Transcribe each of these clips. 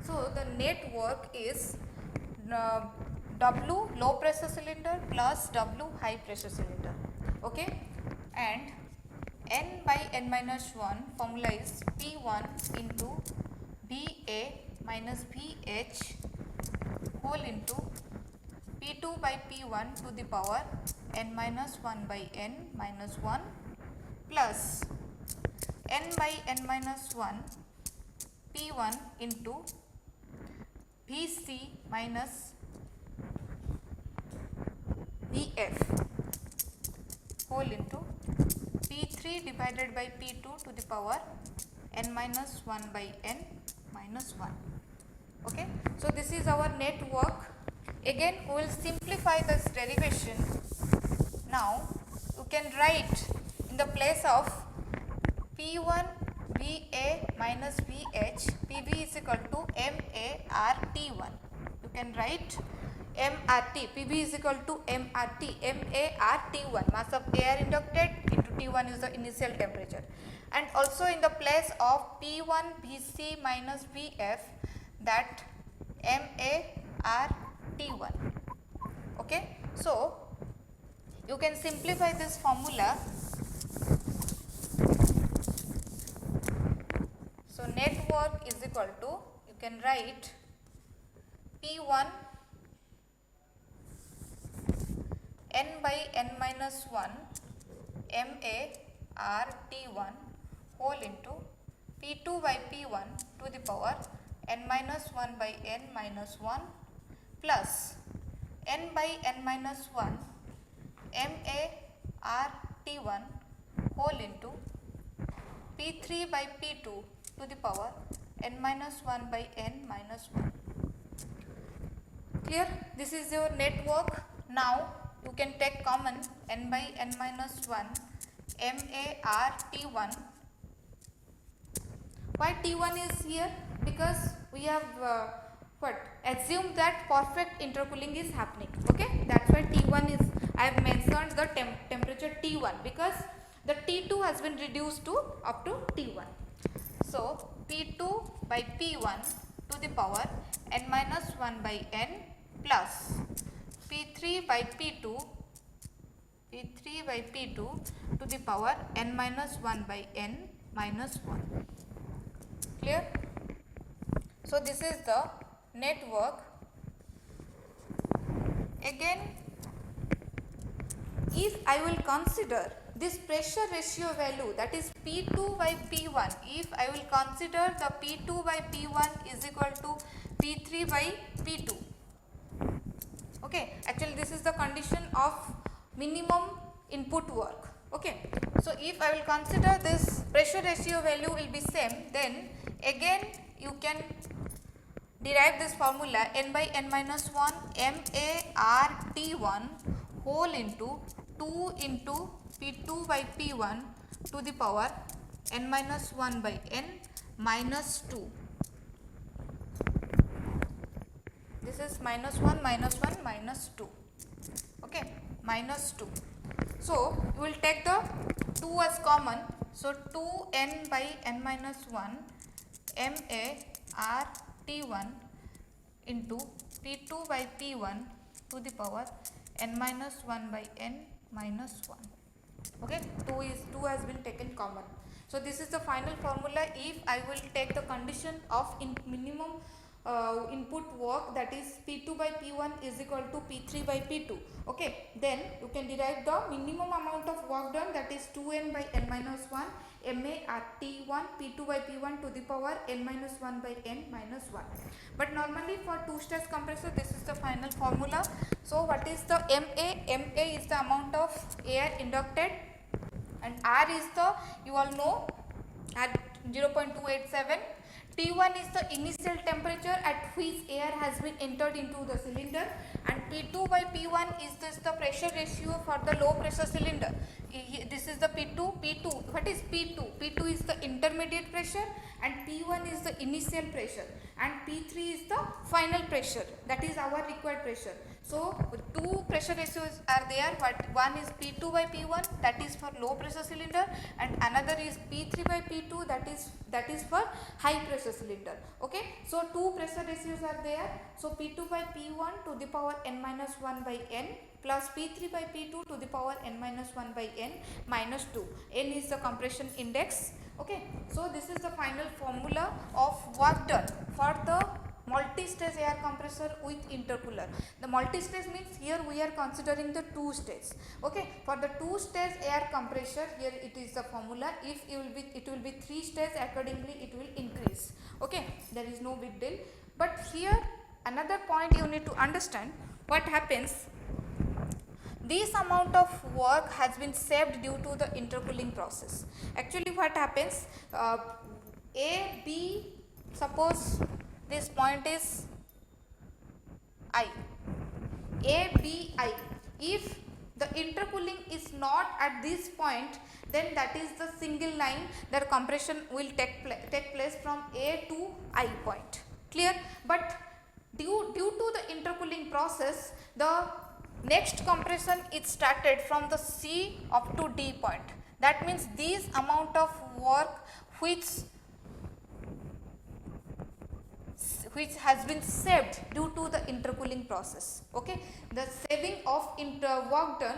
So the net work is W low pressure cylinder plus W high pressure cylinder. Okay, and N by N minus 1 formula is P1 into BA minus BH whole into P2 by P1 to the power N minus 1 by N minus 1 plus N by N minus 1 P1 into Vc minus Vf whole into P3 divided by P2 to the power N minus 1 by N minus 1. Okay. So, this is our net work. Again, we will simplify this derivation. Now, you can write in the place of P1 VA minus VH, PV is equal to MART1. You can write MRT, PV is equal to MRT, MART1, mass of air inducted into T1 is the initial temperature. And also in the place of P1 VC minus VF, that MART1. Okay. So, you can simplify this formula. So, net work is equal to, you can write P1 N by N minus 1 MART1 whole into P2 by P1 to the power N minus 1 by N minus 1 plus N by N minus 1 MART1 whole into P3 by P2 to the power N minus 1 by N minus 1. Clear? This is your net work. Now, you can take common N by N minus 1 MART1. Why T1 is here? Because we have assumed that perfect intercooling is happening. Okay, that's why T1 is, I have mentioned the temperature T1 because the T2 has been reduced to up to T1. So, P2 by P1 to the power N minus 1 by N plus P3 by P2 to the power N minus 1 by N minus 1. Clear? So, this is the net work. Again, if I will consider this pressure ratio value, that is P2 by P1, if I will consider the P2 by P1 is equal to P3 by P2. Okay, actually this is the condition of minimum input work. Okay, so if I will consider this pressure ratio value will be same, then again you can derive this formula N by N minus 1 MART1 whole into 2 into P2 by P1 to the power N minus 1 by N minus 2. This is minus 1 minus 1 minus 2. Okay, minus 2. So, you will take the 2 as common. So, 2n by n minus 1 MART1 into P2 by P1 to the power n minus 1 by n minus 1. Okay, 2 has been taken common. So, this is the final formula if I will take the condition of minimum input work, that is P2 by P1 is equal to P3 by P2. Okay, then you can derive the minimum amount of work done, that is 2n by n minus 1 MART1 P2 by P1 to the power n minus 1 by n minus 1. But normally for 2-stage compressor this is the final formula. So, what is the MA? MA is the amount of air inducted and R is the, you all know, at 0.287. T1 is the initial temperature at which air has been entered into the cylinder, and P2 by P1 is this the pressure ratio for the low pressure cylinder. This is the P2. What is P2? P2 is the intermediate pressure and P1 is the initial pressure and P3 is the final pressure, that is our required pressure. So two pressure ratios are there, but one is P2 by P1, that is for low pressure cylinder, and another is P3 by P2, that is for high pressure cylinder. Okay, so two pressure ratios are there. So P2 by P1 to the power n minus 1 by n plus P3 by P2 to the power n minus 1 by n minus 2. N is the compression index. Okay, so this is the final formula of work done for the multi-stage air compressor with intercooler. The multi-stage means here we are considering the two stage. Okay, for the two stage air compressor, here it is the formula. If it will be three stage, accordingly it will increase. Okay, there is no big deal. But here another point you need to understand, what happens, this amount of work has been saved due to the intercooling process. Actually what happens, A, B, suppose this point is I, A, B, I. If the intercooling is not at this point, then that is the single line that compression will take place from A to I point. Clear? But due to the intercooling process, the next compression is started from the C up to D point. That means this amount of work which has been saved due to the intercooling process. Okay, the saving of work done,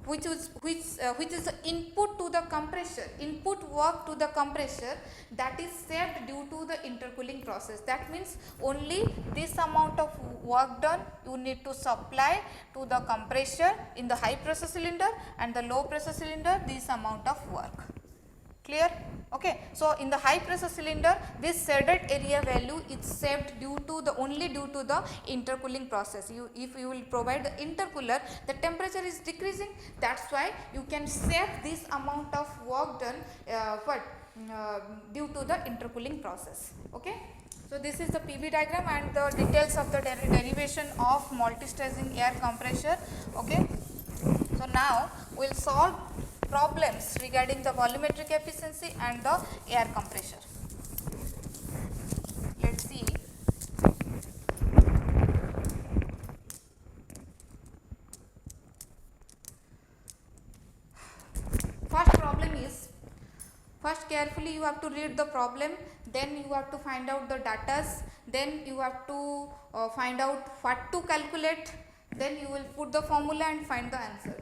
which is the input to the compressor, input work to the compressor, that is saved due to the intercooling process. That means only this amount of work done you need to supply to the compressor in the high pressure cylinder, and the low pressure cylinder this amount of work. Clear? Okay, so in the high pressure cylinder, this shaded area value is saved only due to the intercooling process. If you will provide the intercooler, the temperature is decreasing. That's why you can save this amount of work done due to the intercooling process. Okay, so this is the PV diagram and the details of the derivation of multi-staging air compressor. Okay, so now we will solve problems regarding the volumetric efficiency and the air compressor. Let's see. First problem is, first carefully you have to read the problem, then you have to find out the datas, then you have to find out what to calculate, then you will put the formula and find the answer.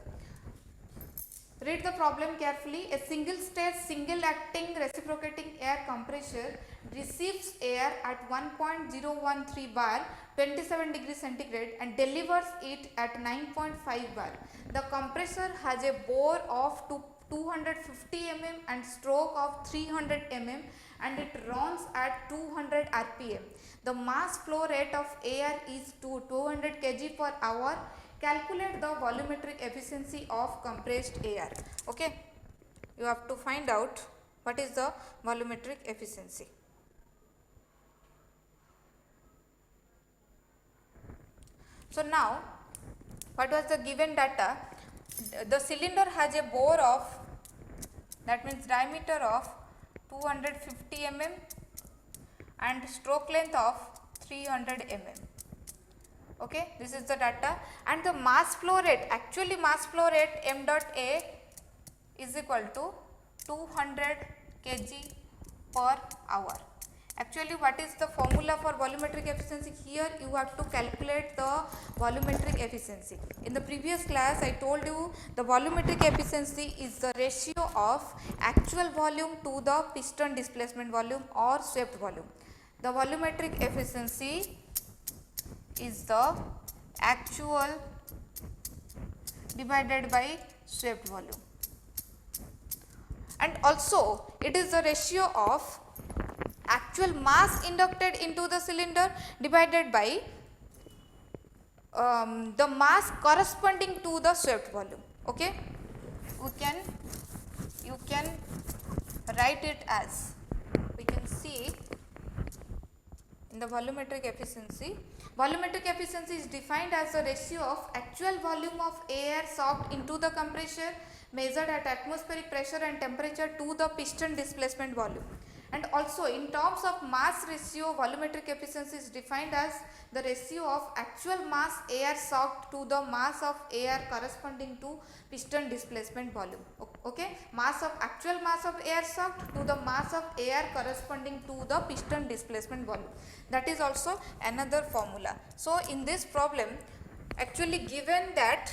Read the problem carefully. A single stage, single acting reciprocating air compressor receives air at 1.013 bar, 27 degrees centigrade, and delivers it at 9.5 bar. The compressor has a bore of 250 mm and stroke of 300 mm, and it runs at 200 rpm. The mass flow rate of air is 200 kg per hour. Calculate the volumetric efficiency of compressed air. Okay, you have to find out what is the volumetric efficiency. So now, what was the given data? The cylinder has a bore of, that means diameter of 250 mm and stroke length of 300 mm. Okay, this is the data, and the mass flow rate, actually mass flow rate m dot A is equal to 200 kg per hour. Actually, what is the formula for volumetric efficiency? Here you have to calculate the volumetric efficiency. In the previous class I told you the volumetric efficiency is the ratio of actual volume to the piston displacement volume or swept volume. The volumetric efficiency is the actual divided by swept volume, and also it is the ratio of actual mass inducted into the cylinder divided by the mass corresponding to the swept volume. Okay, you can write it as, we can see in the volumetric efficiency. Volumetric efficiency is defined as the ratio of actual volume of air sucked into the compressor measured at atmospheric pressure and temperature to the piston displacement volume. And also in terms of mass ratio, volumetric efficiency is defined as the ratio of actual mass air sucked to the mass of air corresponding to piston displacement volume. Okay, actual mass of air sucked to the mass of air corresponding to the piston displacement volume. That is also another formula. So in this problem, actually given that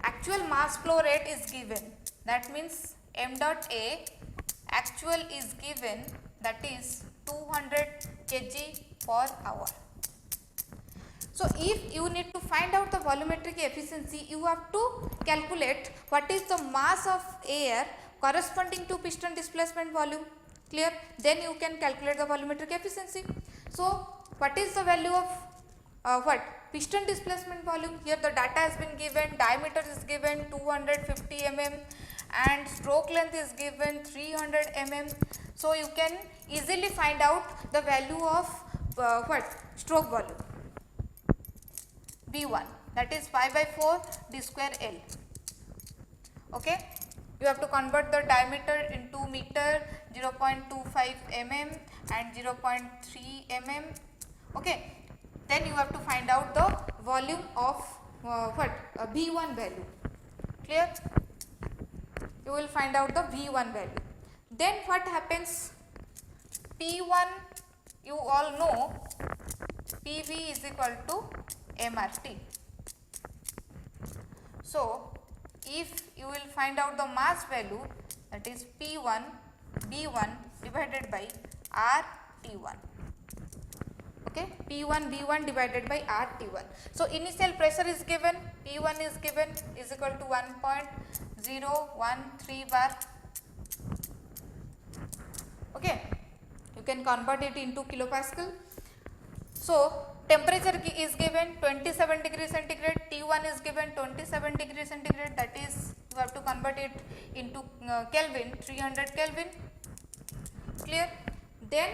actual mass flow rate is given, that means m dot A actual is given, that is 200 kg per hour. So if you need to find out the volumetric efficiency, you have to calculate what is the mass of air corresponding to piston displacement volume. Clear? Then you can calculate the volumetric efficiency. So what is the value of piston displacement volume? Here the data has been given, diameter is given 250 mm and stroke length is given 300 mm. So you can easily find out the value of stroke volume V1, that is pi by 4 d square L. Okay, you have to convert the diameter into meter, 0.25 mm and 0.3 mm. Okay, then you have to find out the volume of V1 value. Clear? You will find out the V1 value. Then what happens? P1, you all know, PV is equal to MRT. So if you will find out the mass value, that is P1 B1 divided by RT1. Okay, P1 B1 divided by RT1. So initial pressure is given, P1 is given is equal to 1.013 bar. Okay, you can convert it into kilopascal. So temperature is given 27 degrees centigrade, T1 is given 27 degrees centigrade, that is you have to convert it into Kelvin, 300 Kelvin. Clear? Then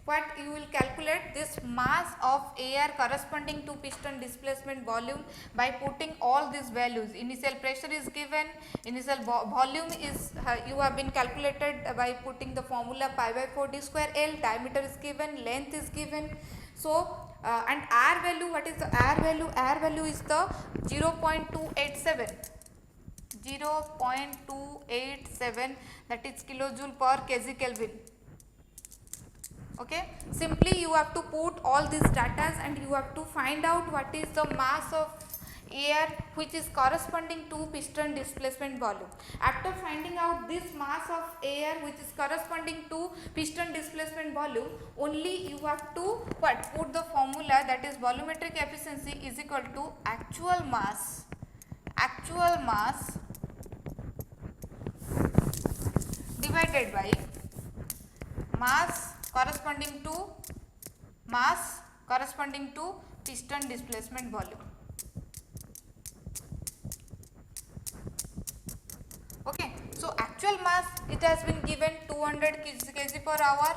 what you will calculate this mass of air corresponding to piston displacement volume by putting all these values. Initial pressure is given, initial volume is you have been calculated by putting the formula pi by 4 d square L, diameter is given, length is given. So and R value, what is the R value? R value is the 0.287, 0.287, that is kilojoule per kg Kelvin. Okay, simply you have to put all these data and you have to find out what is the mass of air which is corresponding to piston displacement volume. After finding out this mass of air which is corresponding to piston displacement volume, only you have to put the formula, that is volumetric efficiency is equal to actual mass divided by mass corresponding to piston displacement volume. Okay, so actual mass, it has been given 200 kg per hour.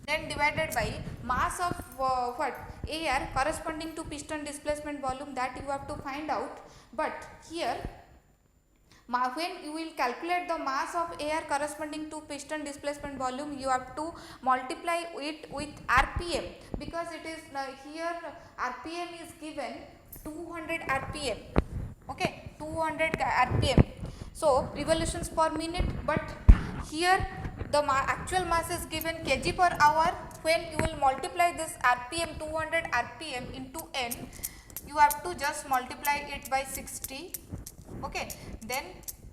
Then divided by mass of air corresponding to piston displacement volume, that you have to find out. But here when you will calculate the mass of air corresponding to piston displacement volume, you have to multiply it with RPM, because it is here RPM is given 200 RPM. Okay, 200 RPM, so revolutions per minute. But here the actual mass is given kg per hour. When you will multiply this RPM, 200 RPM into N, you have to just multiply it by 60. Okay, then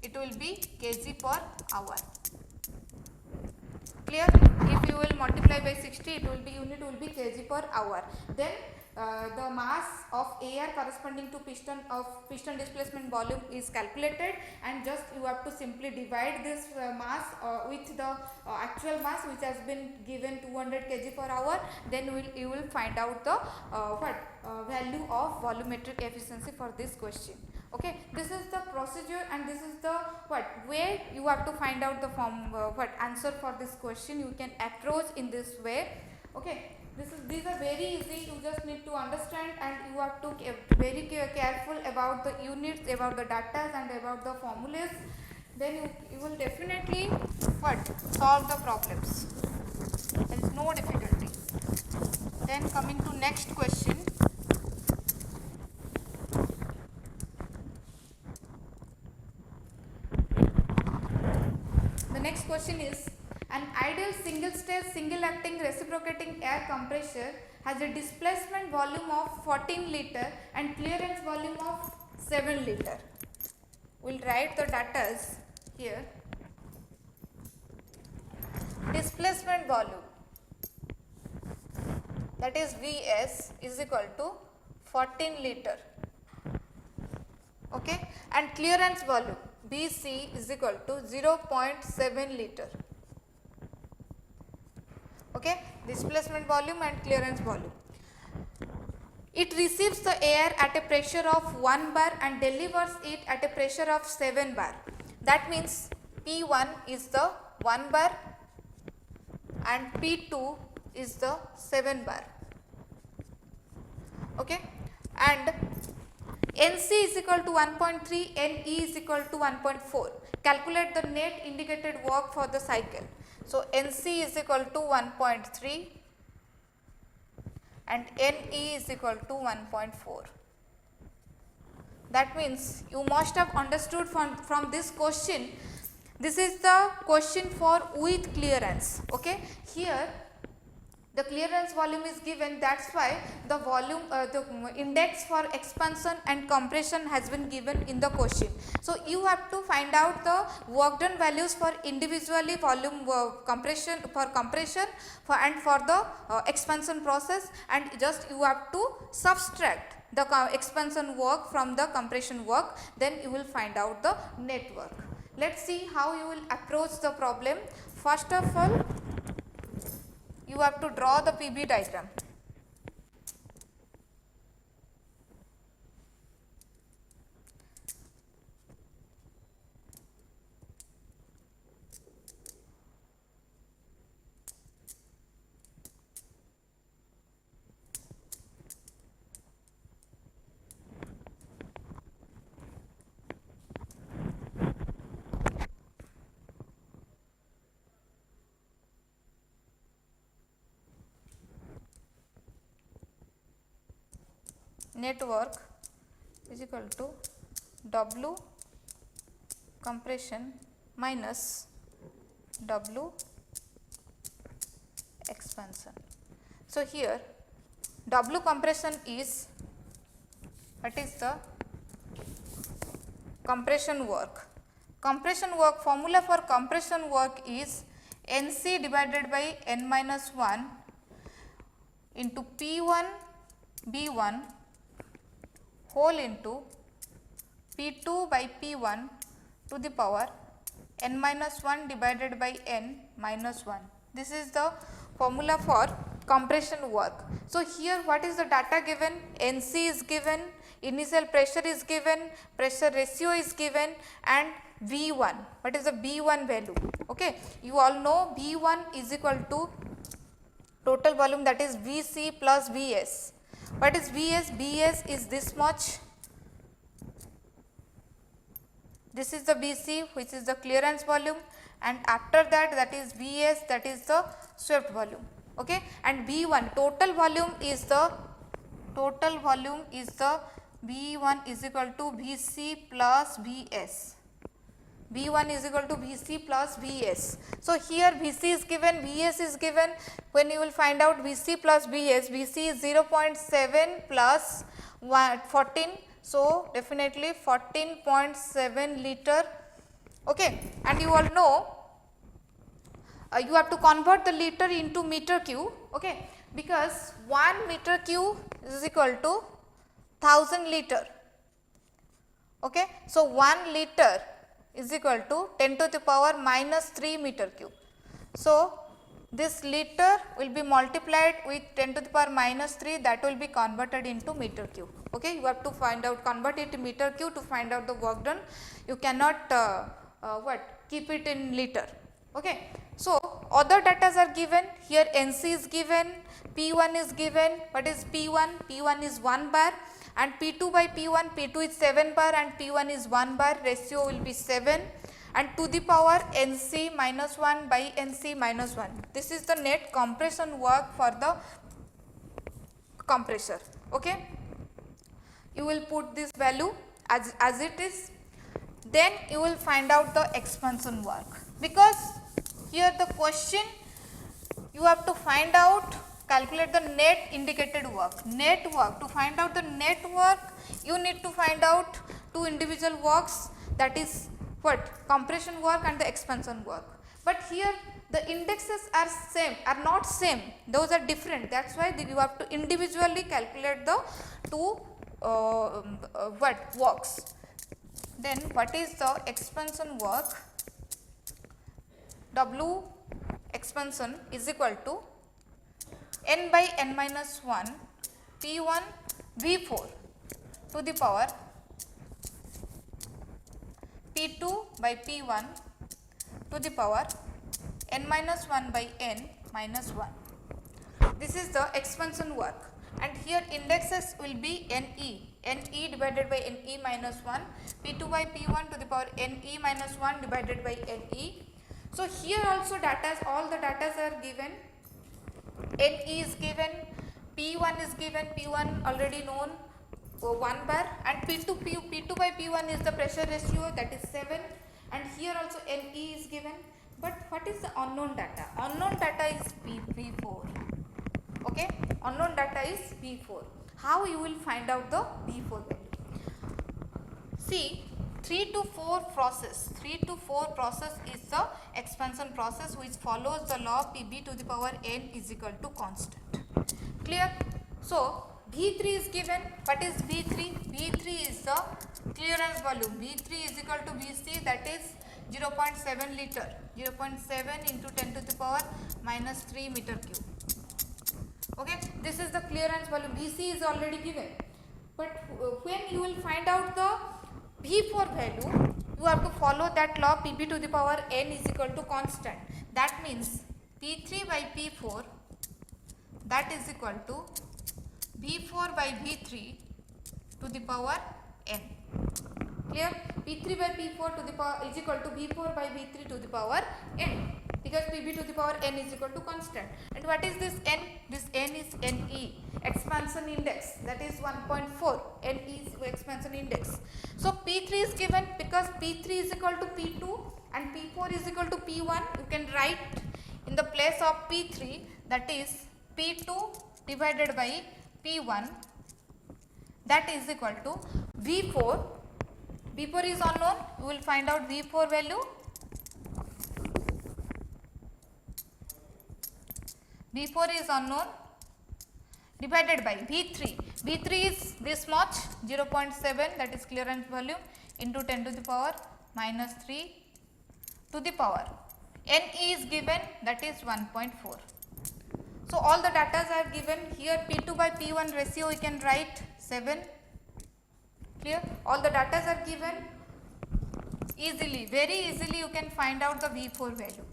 it will be kg per hour. Clear? If you will multiply by 60, it will be unit will be kg per hour. Then the mass of air corresponding to piston displacement volume is calculated, and just you have to simply divide this mass with the actual mass which has been given 200 kg per hour. Then you will find out the value of volumetric efficiency for this question. Okay, this is the procedure and this is the way you have to find out the answer for this question. You can approach in this way. Okay, These are very easy. You just need to understand, and you have to be very careful about the units, about the data, and about the formulas. Then you will definitely solve the problems. There is no difficulty. Then coming to next question. The next question is, an ideal single stage single acting reciprocating air compressor has a displacement volume of 14 liter and clearance volume of 7 liter. We will write the data here. Displacement volume, that is Vs, is equal to 14 liter, okay, and clearance volume Bc is equal to 0.7 liter, okay, displacement volume and clearance volume. It receives the air at a pressure of 1 bar and delivers it at a pressure of 7 bar. That means P1 is the 1 bar and P2 is the 7 bar, okay, and NC is equal to 1.3, NE is equal to 1.4. Calculate the net indicated work for the cycle. So, NC is equal to 1.3 and NE is equal to 1.4. That means you must have understood from this question. This is the question for with clearance, okay. Here the clearance volume is given, that is why the volume the index for expansion and compression has been given in the question. So, you have to find out the work done values for individually volume compression and for the expansion process, and just you have to subtract the expansion work from the compression work, then you will find out the net work. Let us see how you will approach the problem. First of all, you have to draw the PV diagram. Network is equal to W compression minus W expansion. So, here W compression is, what is the compression work. Compression work, formula for compression work is NC divided by N minus 1 into P1 B1 whole into P2 by P1 to the power N minus 1 divided by N minus 1. This is the formula for compression work. So, here what is the data given? NC is given, initial pressure is given, pressure ratio is given, and V1. What is the B1 value? Okay. You all know B1 is equal to total volume, that is Vc plus Vs. What is Vs? Vs is this much. This is the Vc, which is the clearance volume, and after that is Vs, that is the swept volume, okay. And V1 total volume is the V1 is equal to Vc plus Vs. V1 is equal to Vc plus Vs. So, here Vc is given, Vs is given. When you will find out Vc plus Vs, Vc is 0.7 plus 14. So, definitely 14.7 liter, okay. And you all know you have to convert the liter into meter cube, okay, because 1 meter cube is equal to 1000 liter, okay. So, 1 liter is equal to 10 to the power minus 3 meter cube. So, this liter will be multiplied with 10 to the power minus 3, that will be converted into meter cube, okay. You have to find out, convert it to meter cube to find out the work done. You cannot keep it in liter, Okay. So, other data are given, here NC is given, P1 is given. What is P1? P1 is 1 bar, and P2 by P1, P2 is 7 bar and P1 is 1 bar, ratio will be 7, and to the power NC minus 1 by NC minus 1. This is the net compression work for the compressor. Okay. You will put this value as it is, then you will find out the expansion work, because here the question you have to find out, calculate the net indicated work. Net work, to find out the net work you need to find out two individual works, that is what, compression work and the expansion work. But here the indexes are same, are not same, those are different, that is why you have to individually calculate the two what works. Then what is the expansion work? W expansion is equal to n by n minus 1 P1 V4 to the power P2 by P1 to the power n minus 1 by n minus 1. This is the expansion work, and here indexes will be NE divided by NE minus 1, P2 by P1 to the power NE minus 1 divided by NE. So, here also data, all the data are given, NE is given, P1 is given, P1 already known 1 bar, and P2 by P1 is the pressure ratio, that is 7, and here also NE is given. But what is the unknown data? Unknown data is V4. Okay, unknown data is V4. How you will find out the V4 value? See, 3 to 4 process is the expansion process which follows the law Pb to the power n is equal to constant. Clear? So, V3 is given. What is V3? V3 is the clearance volume. V3 is equal to Vc, that is 0.7 liter. 0.7 into 10 to the power minus 3 meter cube. Okay, this is the clearance volume. Vc is already given, but when you will find out the V4 value, you have to follow that law Pb to the power n is equal to constant. That means P3 by P4, that is equal to V4 by V3 to the power n. Clear? P3 by P4 to the power is equal to V4 by V3 to the power n, because Pb to the power n is equal to constant. And what is this n? This n is Ne, expansion index, that is 1.4. Ne is expansion index. So, P3 is given, because P3 is equal to P2 and P4 is equal to P1. You can write in the place of P3, that is P2 divided by P1, that is equal to V4. V4 is unknown, you will find out V4 value. V4 is unknown, divided by V3. V3 is this much, 0.7, that is clearance volume, into 10 to the power minus 3 to the power. Ne is given, that is 1.4. So, all the data are given. Here P2 by P1 ratio we can write 7. Clear? All the data are given. Easily, very easily you can find out the V4 value.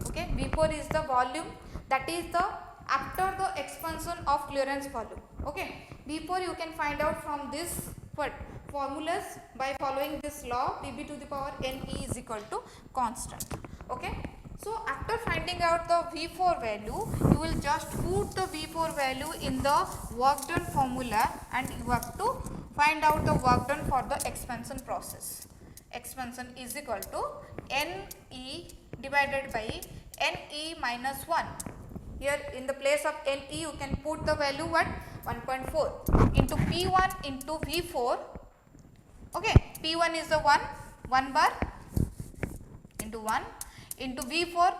Okay, V4 is the volume, that is the after the expansion of clearance volume. Okay, V4 you can find out from this what formulas by following this law Pb to the power Ne is equal to constant. Okay. So, after finding out the V4 value, you will just put the V4 value in the work done formula, and you have to find out the work done for the expansion process. Expansion is equal to Ne divided by Ne minus 1. Here in the place of Ne you can put the value what? 1.4 into P1 into V4. Okay, P1 is the 1 bar into 1 into V4,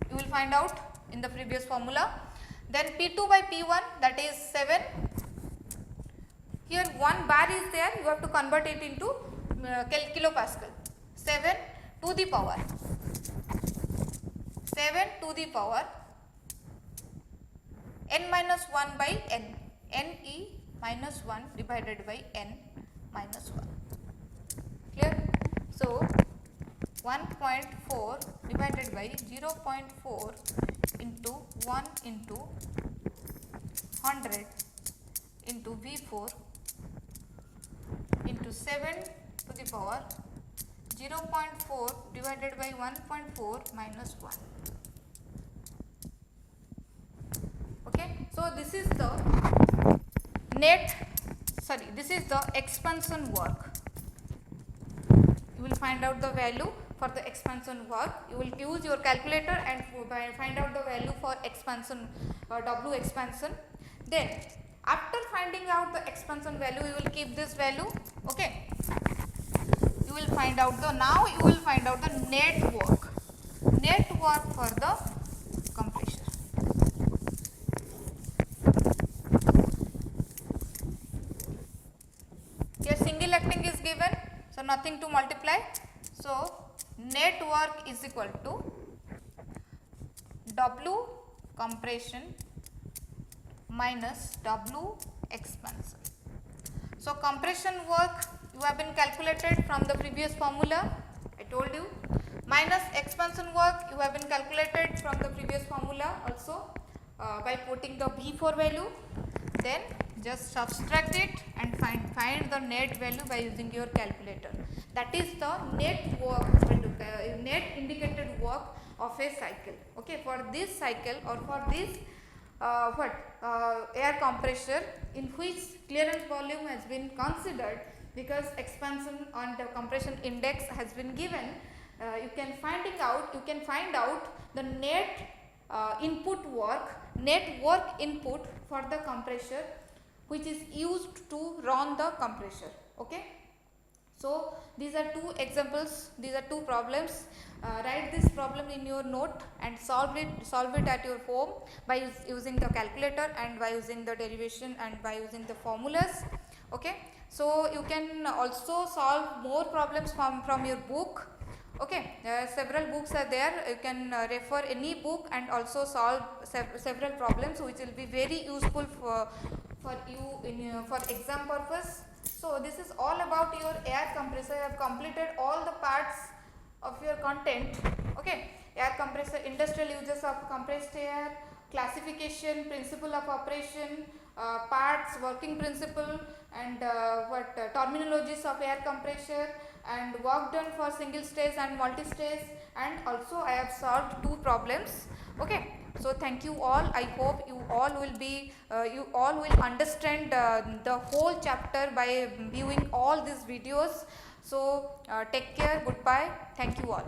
you will find out in the previous formula. Then P2 by P1, that is 7. Here 1 bar is there, you have to convert it into kilopascal. 7 to the power n minus 1 by n, Ne minus 1 divided by n minus 1. Clear? So, 1.4 divided by 0.4 into 1 into 100 into V4 into 7 to the power 0.4 divided by 1.4 minus 1. Okay, so this is the this is the expansion work. You will find out the value for the expansion work. You will use your calculator and find out the value for expansion W expansion. Then after finding out the expansion value, you will keep this value. Okay, you will find out the net work for the compressor. Here single acting is given, so nothing to multiply. So net work is equal to W compression minus W expansion. So compression work you have been calculated from the previous formula, I told you, minus expansion work you have been calculated from the previous formula also by putting the V4 value. Then just subtract it and find the net value by using your calculator. That is the net work, net indicated work of a cycle. Okay, for this cycle or for this air compressor in which clearance volume has been considered, because expansion and the compression index has been given, you can find out the net work input for the compressor which is used to run the compressor. Okay, so these are two examples, these are two problems. Write this problem in your note and solve it at your home by using the calculator and by using the derivation and by using the formulas. Okay, so you can also solve more problems from your book. Okay, several books are there, you can refer any book and also solve several problems which will be very useful for you for exam purpose. So this is all about your air compressor. I have completed all the parts of your content. Okay, air compressor, industrial uses of compressed air, classification, principle of operation, parts, working principle, and terminologies of air compressor, and work done for single stage and multi-stage, and also I have solved two problems. Okay, so thank you all. I hope you all will understand the whole chapter by viewing all these videos. So take care, goodbye, thank you all.